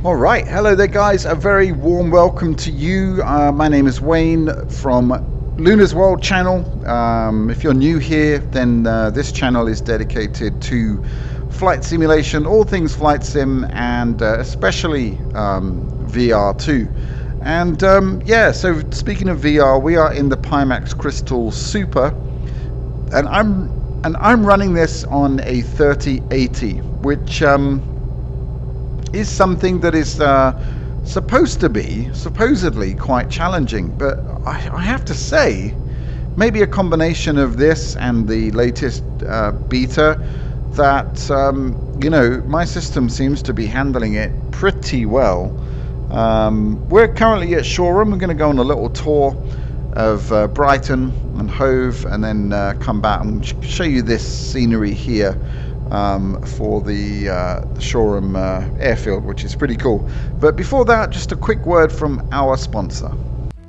All right, hello there guys, a very warm welcome to you. My name is Wayne from Luna's World channel. If you're new here, then this channel is dedicated to flight simulation, all things flight sim, and especially VR too. And yeah, so speaking of VR, we are in the Pimax Crystal Super, and I'm running this on a 3080, which is something that is supposedly quite challenging, but I have to say, maybe a combination of this and the latest beta, that you know, my system seems to be handling it pretty well. We're currently at Shoreham. We're going to go on a little tour of Brighton and Hove, and then come back and show you this scenery here for the Shoreham airfield, which is pretty cool. But before that, just a quick word from our sponsor.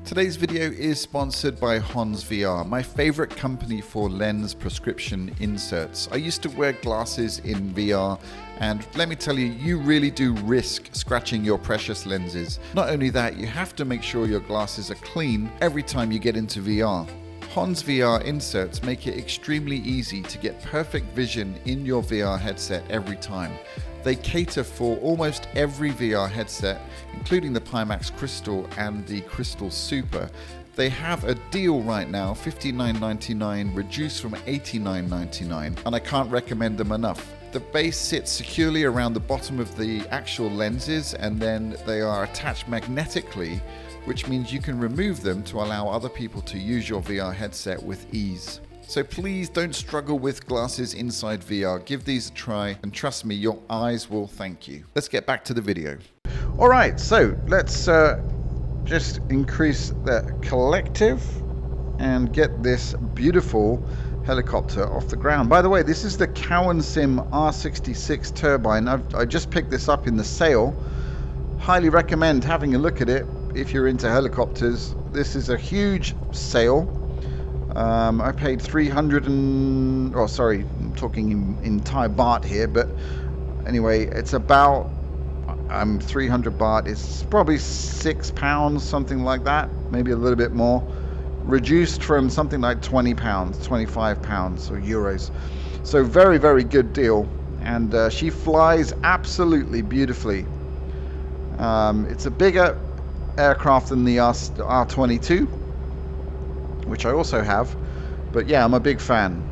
Today's video is sponsored by Hans VR, my favorite company for lens prescription inserts. I used to wear glasses in VR, and let me tell you, you really do risk scratching your precious lenses. Not only that, you have to make sure your glasses are clean every time you get into VR. Hans VR inserts make it extremely easy to get perfect vision in your VR headset every time. They cater for almost every VR headset, including the Pimax Crystal and the Crystal Super. They have a deal right now, $59.99 reduced from $89.99, and I can't recommend them enough. The base sits securely around the bottom of the actual lenses, and then they are attached magnetically, which means you can remove them to allow other people to use your VR headset with ease. So please don't struggle with glasses inside VR. Give these a try, and trust me, your eyes will thank you. Let's get back to the video. All right, so let's just increase the collective and get this beautiful helicopter off the ground. By the way, this is the Cowan Sim R66 turbine. I just picked this up in the sale. Highly recommend having a look at it if you're into helicopters. This is a huge sale. I paid 300 and, oh sorry, I'm talking in Thai baht here, but anyway, it's about 300 baht. It's probably £6, something like that, maybe a little bit more, reduced from something like £20, £25 or euros. So very, very good deal, and she flies absolutely beautifully. It's a bigger aircraft than the R22, which I also have, but yeah, I'm a big fan.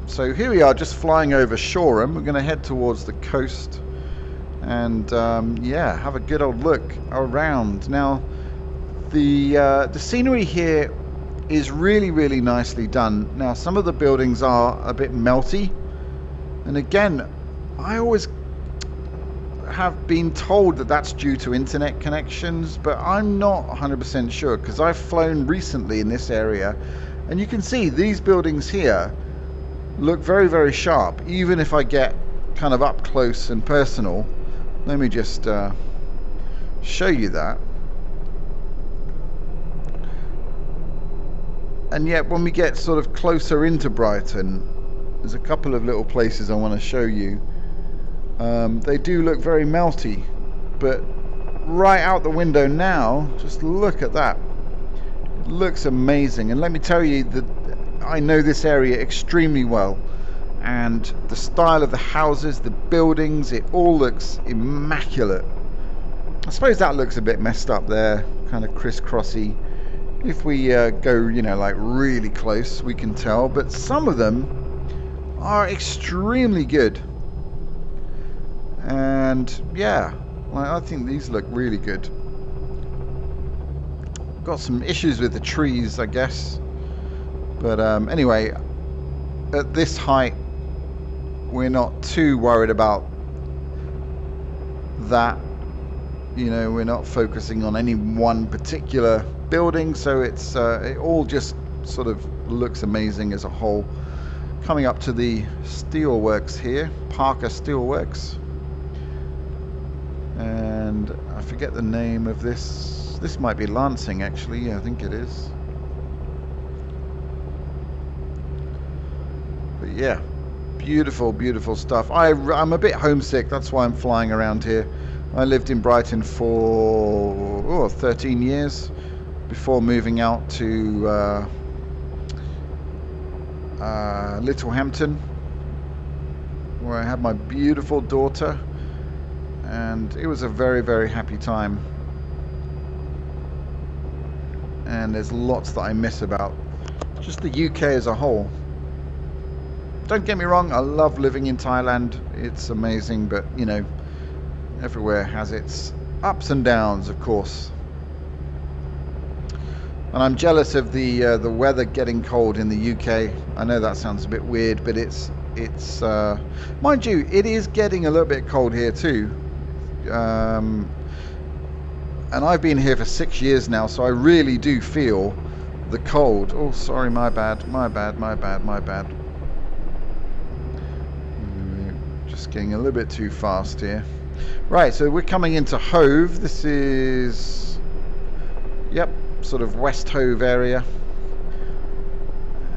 So here we are, just flying over Shoreham. We're going to head towards the coast, and yeah, have a good old look around. Now, the scenery here is really, really nicely done. Now, some of the buildings are a bit melty, and again, I always have been told that that's due to internet connections, but I'm not 100% sure, because I've flown recently in this area, and you can see these buildings here look very, very sharp, even if I get kind of up close and personal. Let me just show you that. And yet when we get sort of closer into Brighton, there's a couple of little places I want to show you. They do look very melty, but right out the window now, just look at that. It looks amazing, and let me tell you that I know this area extremely well, and the style of the houses, the buildings, it all looks immaculate. I suppose that looks a bit messed up there, kind of crisscrossy. If we go, you know, like really close, we can tell, but some of them are extremely good. And yeah, well, I think these look really good. Got some issues with the trees, I guess, but anyway, at this height we're not too worried about that. You know, we're not focusing on any one particular building, so it's it all just sort of looks amazing as a whole. Coming up to the steelworks here, Parker Steelworks. And I forget the name of this. This might be Lansing, actually. Yeah, I think it is. But yeah, beautiful, beautiful stuff. I'm a bit homesick. That's why I'm flying around here. I lived in Brighton for 13 years before moving out to Littlehampton, where I had my beautiful daughter, and it was a very, very happy time. And there's lots that I miss about just the UK as a whole. Don't get me wrong, I love living in Thailand. It's amazing, but you know, everywhere has its ups and downs, of course. And I'm jealous of the weather getting cold in the UK. I know that sounds a bit weird, but it's mind you, it is getting a little bit cold here too. And I've been here for 6 years now, so I really do feel the cold. Oh, sorry, my bad. Just getting a little bit too fast here. Right, so we're coming into Hove. This is, yep, sort of West Hove area.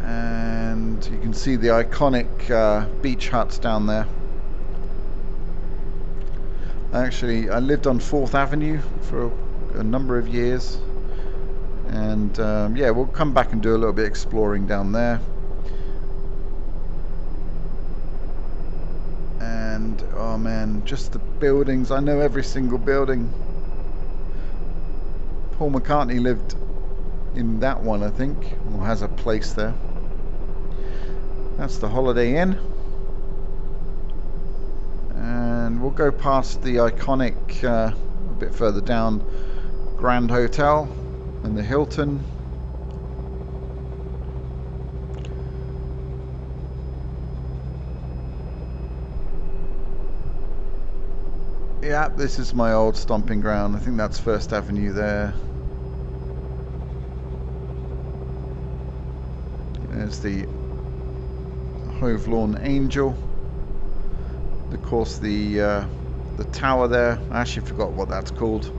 And you can see the iconic beach huts down there. Actually, I lived on 4th Avenue for a number of years. And yeah, we'll come back and do a little bit of exploring down there. And oh man, just the buildings. I know every single building. Paul McCartney lived in that one, I think, or has a place there. That's the Holiday Inn. And we'll go past the iconic, a bit further down, Grand Hotel and the Hilton. Yeah, this is my old stomping ground. I think that's First Avenue there. There's the Hove Lawn Angel. Of course, the tower there. I actually forgot what that's called.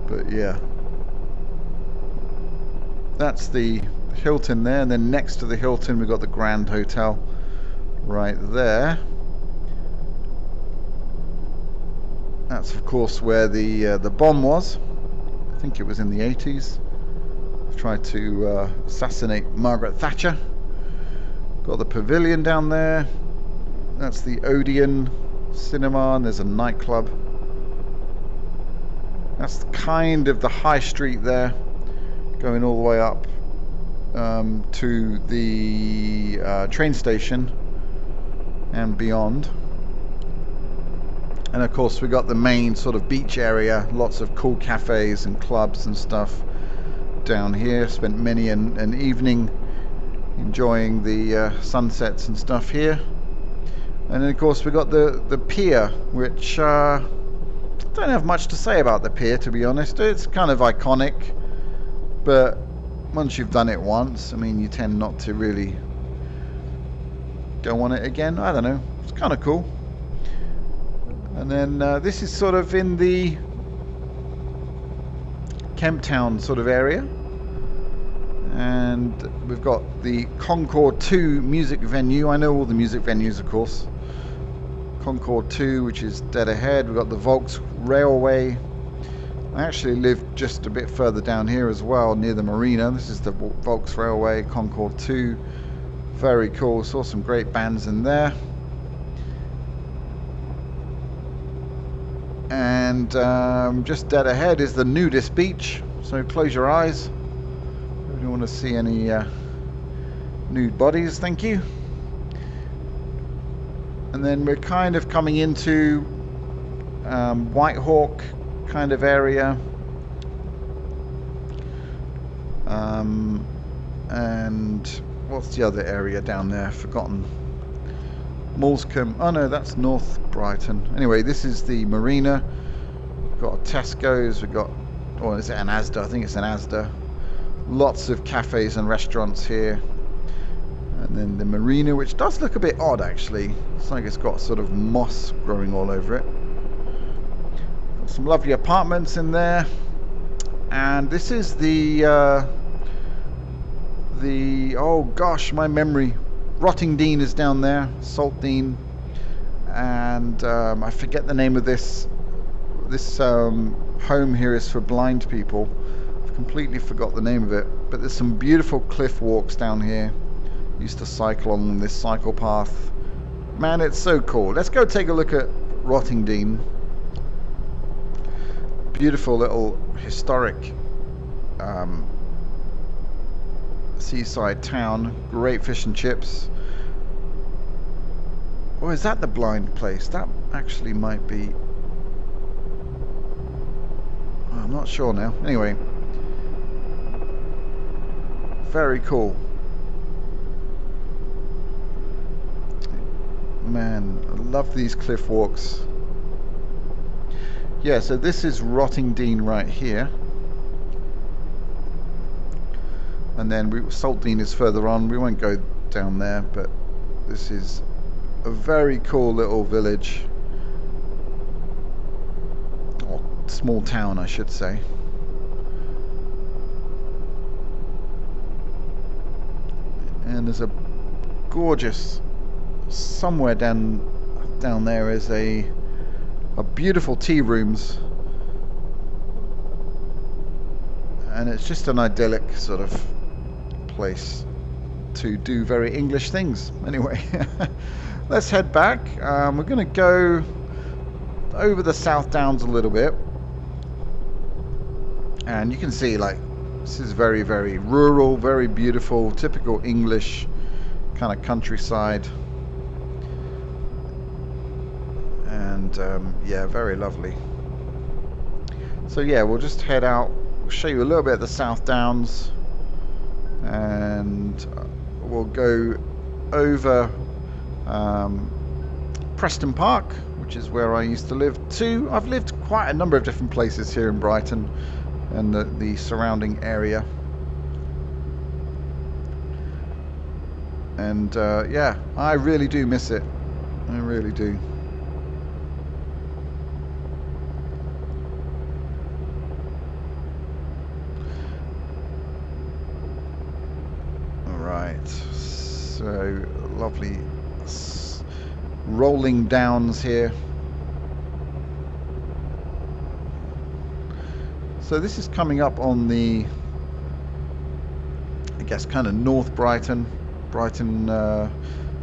But yeah, that's the Hilton there, and then next to the Hilton we've got the Grand Hotel right there. That's of course where the bomb was. I think it was in the 80s. Tried to assassinate Margaret Thatcher. Got the pavilion down there. That's the Odeon Cinema, and there's a nightclub. That's kind of the high street there, going all the way up to the train station and beyond. And of course we got the main sort of beach area, lots of cool cafes and clubs and stuff down here. Spent many an evening enjoying the sunsets and stuff here. And then of course we got the pier, which don't have much to say about the pier, to be honest. It's kind of iconic, but once you've done it once, I mean, you tend not to really go on it again. I don't know, it's kind of cool. And then this is sort of in the Kemp Town sort of area, and we've got the Concord 2 music venue. I know all the music venues, of course. Concord 2, which is dead ahead. We've got the Volks Railway. I actually live just a bit further down here as well, near the marina. This is the Volks Railway, Concord 2. Very cool. Saw some great bands in there. And just dead ahead is the nudist beach, so close your eyes if you want to see any nude bodies. Thank you. And then we're kind of coming into Whitehawk kind of area, and what's the other area down there? Forgotten. Moulscombe. Oh no, that's North Brighton. Anyway, this is the marina. We've got a Tesco's. We've got, or is it an Asda? I think it's an Asda. Lots of cafes and restaurants here. And then the marina, which does look a bit odd actually. It's like it's got sort of moss growing all over it. Got some lovely apartments in there. And this is the oh gosh, my memory. Rottingdean is down there, Saltdean. and I forget the name of this home here is for blind people. I've completely forgot the name of it, but there's some beautiful cliff walks down here. Used to cycle on this cycle path. Man, it's so cool. Let's go take a look at Rottingdean. Beautiful little historic seaside town. Great fish and chips. Or is that the blind place? That actually might be... I'm not sure now. Anyway. Very cool. Man, I love these cliff walks. Yeah, so this is Rottingdean right here. And then Saltdean is further on. We won't go down there, but this is a very cool little village. Or small town, I should say. And there's a gorgeous... Somewhere down there is a beautiful tea rooms, and it's just an idyllic sort of place to do very English things. Anyway, let's head back. We're going to go over the South Downs a little bit, and you can see like this is very, very rural, very beautiful, typical English kind of countryside. And yeah, very lovely. So yeah, we'll just head out. We'll show you a little bit of the South Downs, and we'll go over Preston Park, which is where I used to live too. I've lived quite a number of different places here in Brighton and the surrounding area. And yeah, I really do miss it. I really do. So lovely rolling downs here. So this is coming up on the, I guess, kind of North Brighton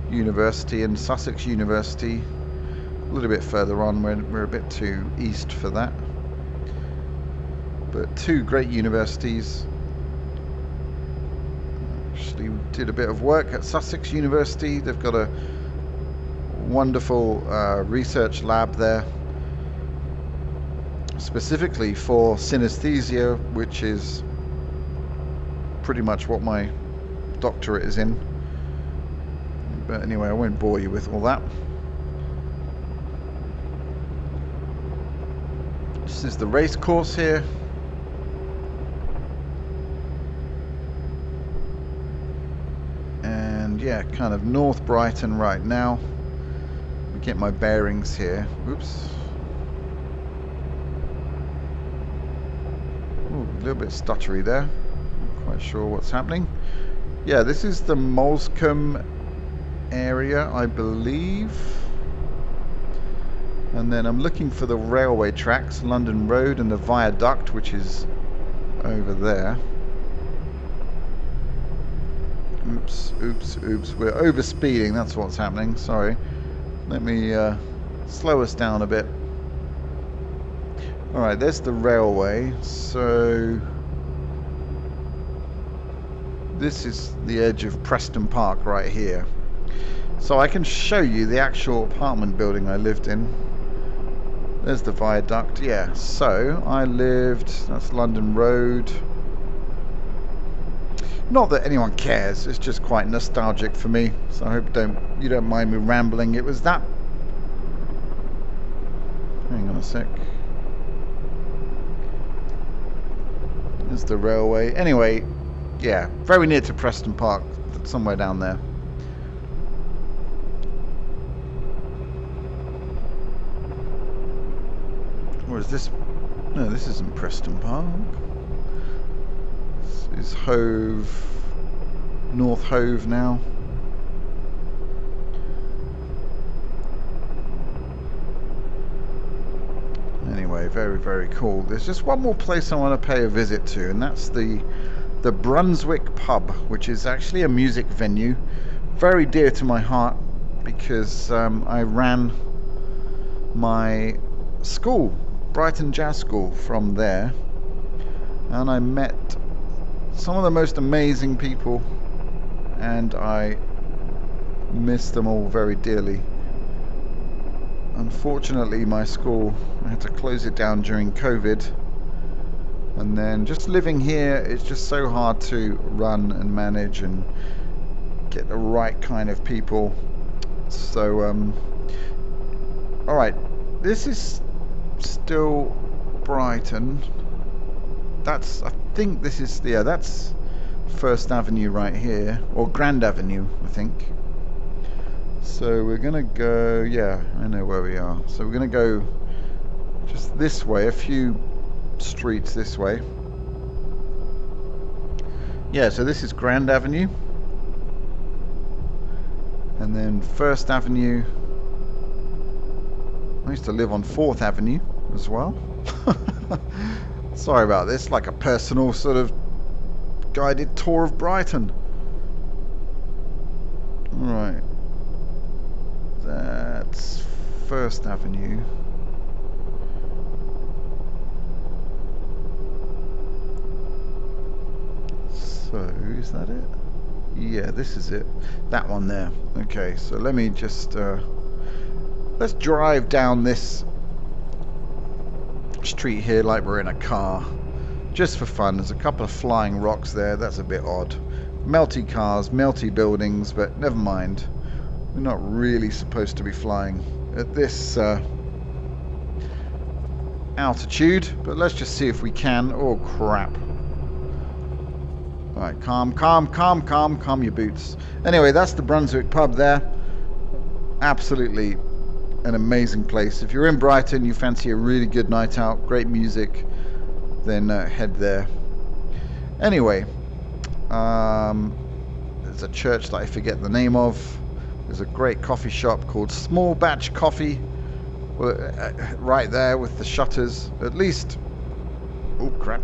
University and Sussex University. A little bit further on, we're a bit too east for that. But two great universities. Actually did a bit of work at Sussex University. They've got a wonderful research lab there, specifically for synesthesia, which is pretty much what my doctorate is in. But anyway, I won't bore you with all that. This is the race course here. Yeah, kind of North Brighton right now. Let me get my bearings here. Oops. Ooh, a little bit stuttery there. Not quite sure what's happening. Yeah, this is the Homesick area, I believe. And then I'm looking for the railway tracks, London Road and the viaduct, which is over there. Oops. We're over speeding. That's what's happening. Sorry. Let me slow us down a bit. Alright, there's the railway. So this is the edge of Preston Park right here. So I can show you the actual apartment building I lived in. There's the viaduct. Yeah, so I lived, that's London Road. Not that anyone cares, it's just quite nostalgic for me. So I hope you don't mind me rambling. It was that... Hang on a sec. There's the railway. Anyway, yeah, very near to Preston Park, somewhere down there. Or is this... No, this isn't Preston Park. This is Hove... North Hove now. Anyway, very, very cool. There's just one more place I want to pay a visit to, and that's the Brunswick Pub, which is actually a music venue, very dear to my heart, because I ran my school, Brighton Jazz School, from there, and I met some of the most amazing people, and I miss them all very dearly. Unfortunately, my school, I had to close it down during COVID, and then just living here, it's just so hard to run and manage and get the right kind of people. So all right, this is still Brighton. I think this is, yeah, that's First Avenue right here, or Grand Avenue, I think. So we're gonna go, yeah, I know where we are. So we're gonna go just this way, a few streets this way. Yeah, so this is Grand Avenue, and then First Avenue. I used to live on 4th Avenue as well. Sorry about this, like a personal sort of guided tour of Brighton. Right, that's First Avenue. So, is that it? Yeah, this is it. That one there. Okay, so let me just let's drive down this street here like we're in a car, just for fun. There's a couple of flying rocks there. That's a bit odd. Melty cars, melty buildings, but never mind. We're not really supposed to be flying at this altitude, but let's just see if we can. Oh crap. Alright, calm your boots. Anyway, that's the Brunswick Pub there. Absolutely an amazing place. If you're in Brighton, you fancy a really good night out, great music, then head there. Anyway, there's a church that I forget the name of. There's a great coffee shop called Small Batch Coffee, right there with the shutters. At least, oh crap.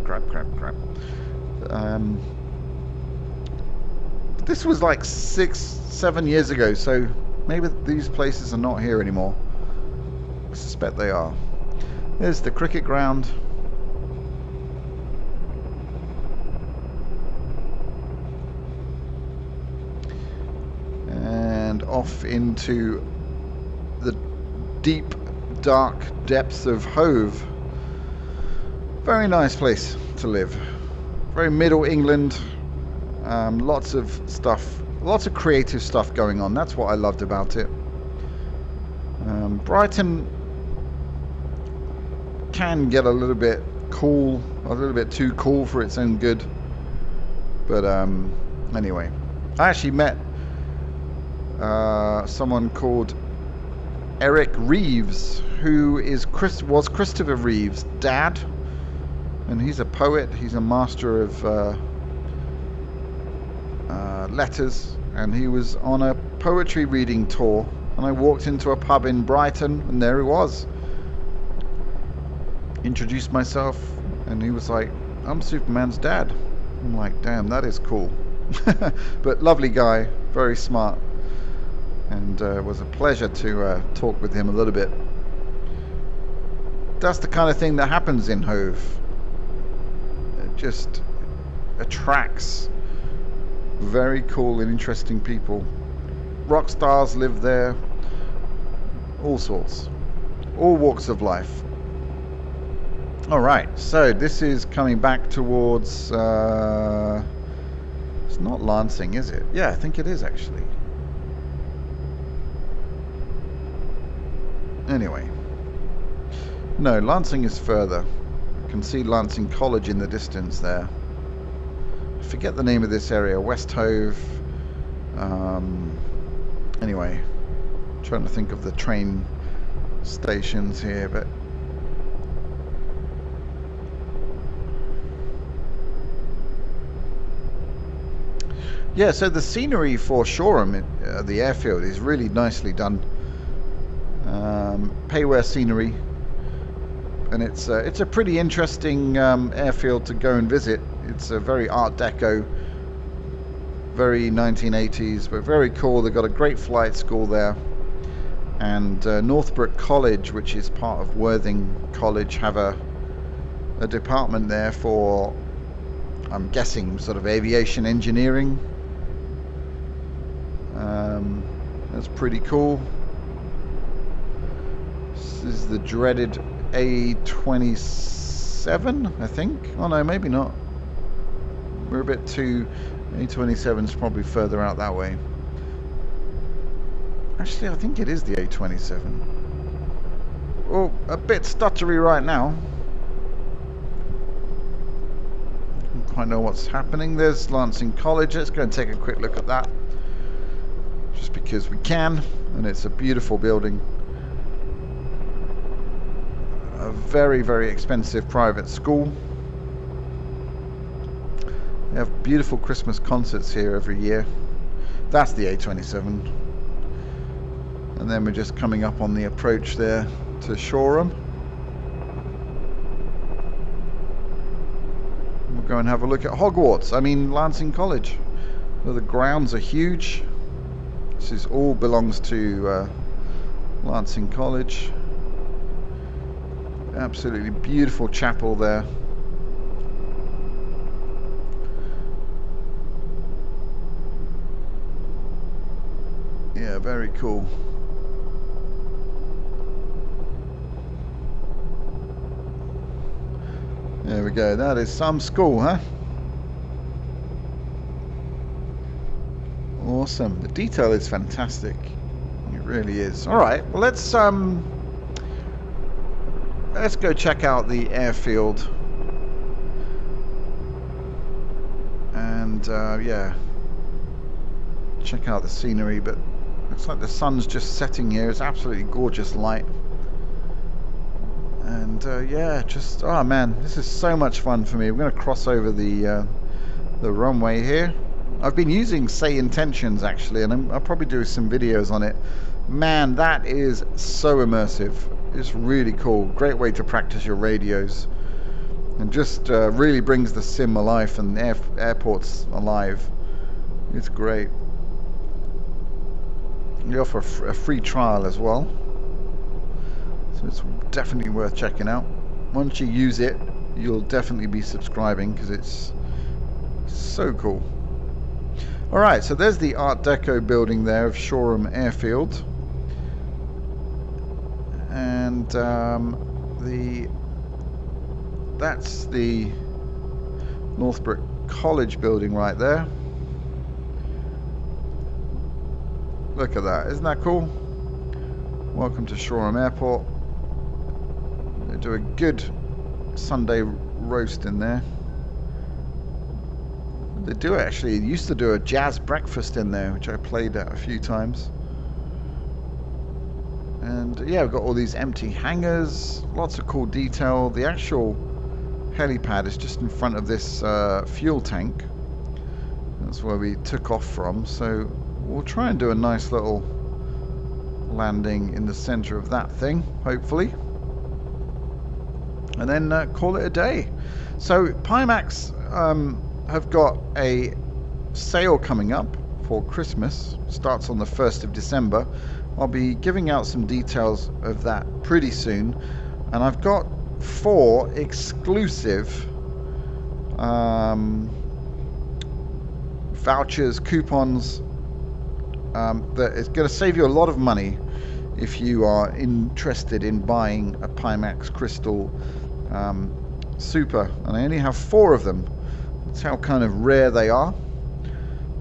This was like 6-7 years ago, so maybe these places are not here anymore. I suspect they are. There's the cricket ground. And off into the deep, dark depths of Hove. Very nice place to live. Very middle England. Lots of stuff, lots of creative stuff going on. That's what I loved about it. Brighton can get a little bit cool, a little bit too cool for its own good. But anyway, I actually met someone called Eric Reeves, who was Christopher Reeves' dad, and he's a poet. He's a master of letters, and he was on a poetry reading tour, and I walked into a pub in Brighton, and there he was. Introduced myself, and he was like, "I'm Superman's dad." I'm like, damn, that is cool. But lovely guy, very smart, and it was a pleasure to talk with him a little bit. That's the kind of thing that happens in Hove. It just attracts very cool and interesting people. Rock stars live there, all sorts, all walks of life. All right, so this is coming back towards it's not Lancing, is it? Yeah, I think it is actually. Anyway, no, Lancing is further. I can see Lancing College in the distance there. I forget the name of this area, West Hove. Anyway, I'm trying to think of the train stations here, but yeah, so the scenery for Shoreham, the airfield, is really nicely done. Payware scenery, and it's a pretty interesting airfield to go and visit. It's a very Art Deco, very 1980s, but very cool. They've got a great flight school there, and Northbrook College, which is part of Worthing College, have a department there for, I'm guessing, sort of aviation engineering. That's pretty cool. This is the dreaded A27, I think. Oh no, maybe not. We're a bit too... A27 is probably further out that way. Actually, I think it is the A27. Oh, a bit stuttery right now. Don't quite know what's happening. There's Lancing College. Let's go and take a quick look at that. Just because we can, and it's a beautiful building. A very, very expensive private school. They have beautiful Christmas concerts here every year. That's the A27. And then we're just coming up on the approach there to Shoreham. We'll go and have a look at Hogwarts. I mean, Lancing College. Well, the grounds are huge. This all belongs to Lancing College. Absolutely beautiful chapel there. Yeah, very cool. There we go. That is some school, huh? Awesome. The detail is fantastic. It really is. All right. Well, let's go check out the airfield. And yeah, check out the scenery. But looks like the sun's just setting here. It's absolutely gorgeous light. And yeah, just, oh man, this is so much fun for me. We're going to cross over the runway here. I've been using Say Intentions actually, and I'll probably do some videos on it. Man, that is so immersive. It's really cool. Great way to practice your radios, and just really brings the sim alive and airports alive. It's great. You offer a free trial as well, so it's definitely worth checking out. Once you use it, you'll definitely be subscribing because it's so cool. Alright, so there's the Art Deco building there of Shoreham Airfield. And that's the Northbrook College building right there. Look at that, isn't that cool? Welcome to Shoreham Airport. They do a good Sunday roast in there. They do actually used to do a jazz breakfast in there, which I played at a few times. And yeah, we've got all these empty hangars, lots of cool detail. The actual helipad is just in front of this fuel tank. That's where we took off from. So we'll try and do a nice little landing in the center of that thing, hopefully. And then call it a day. So Pimax have got a sale coming up for Christmas. Starts on the 1st of December. I'll be giving out some details of that pretty soon. And I've got 4 exclusive vouchers, coupons, that is going to save you a lot of money if you are interested in buying a Pimax Crystal Super. And I only have 4 of them. That's how kind of rare they are.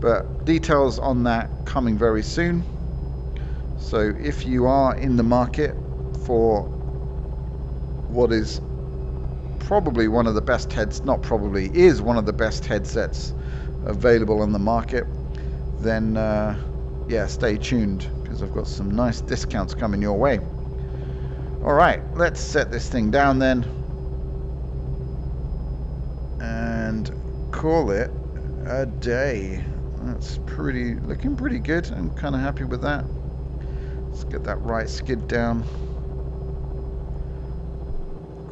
But details on that coming very soon. So if you are in the market for what is probably one of the best is one of the best headsets available on the market, then yeah, stay tuned because I've got some nice discounts coming your way. Alright, let's set this thing down then and call it a day. That's looking pretty good. I'm kind of happy with that. Let's get that right skid down.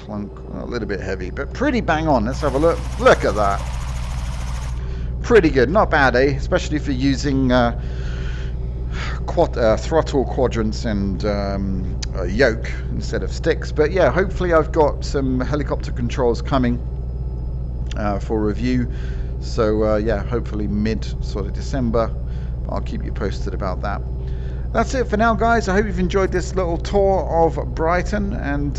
clunk, a little bit heavy, but pretty bang on. Let's have a look. Look at that. Pretty good, not bad, eh? Especially for using throttle quadrants and yoke instead of sticks. But yeah, hopefully I've got some helicopter controls coming for review. So yeah, hopefully mid sort of December. I'll keep you posted about that. That's it for now, guys. I hope you've enjoyed this little tour of Brighton and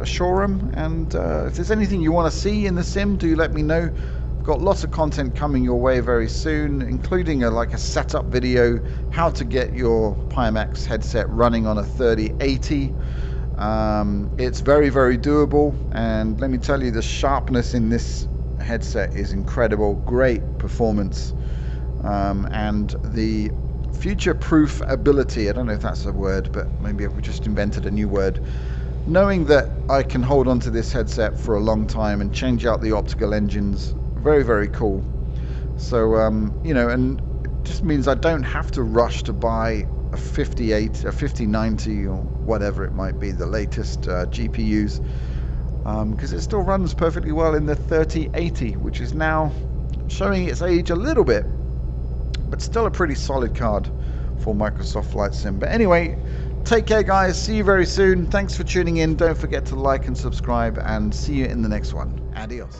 Shoreham. And if there's anything you want to see in the sim, do let me know. I've got lots of content coming your way very soon, including like a setup video, how to get your Pimax headset running on a 3080. It's very, very doable, and let me tell you, the sharpness in this headset is incredible. Great performance, and the future-proof ability, I don't know if that's a word, but maybe I've just invented a new word. Knowing that I can hold on to this headset for a long time and change out the optical engines, very, very cool. So, you know, and it just means I don't have to rush to buy a 5090 or whatever it might be, the latest GPUs, because it still runs perfectly well in the 3080, which is now showing its age a little bit, but still a pretty solid card for Microsoft Flight Sim. But anyway, take care, guys. See you very soon. Thanks for tuning in. Don't forget to like and subscribe, and see you in the next one. Adios.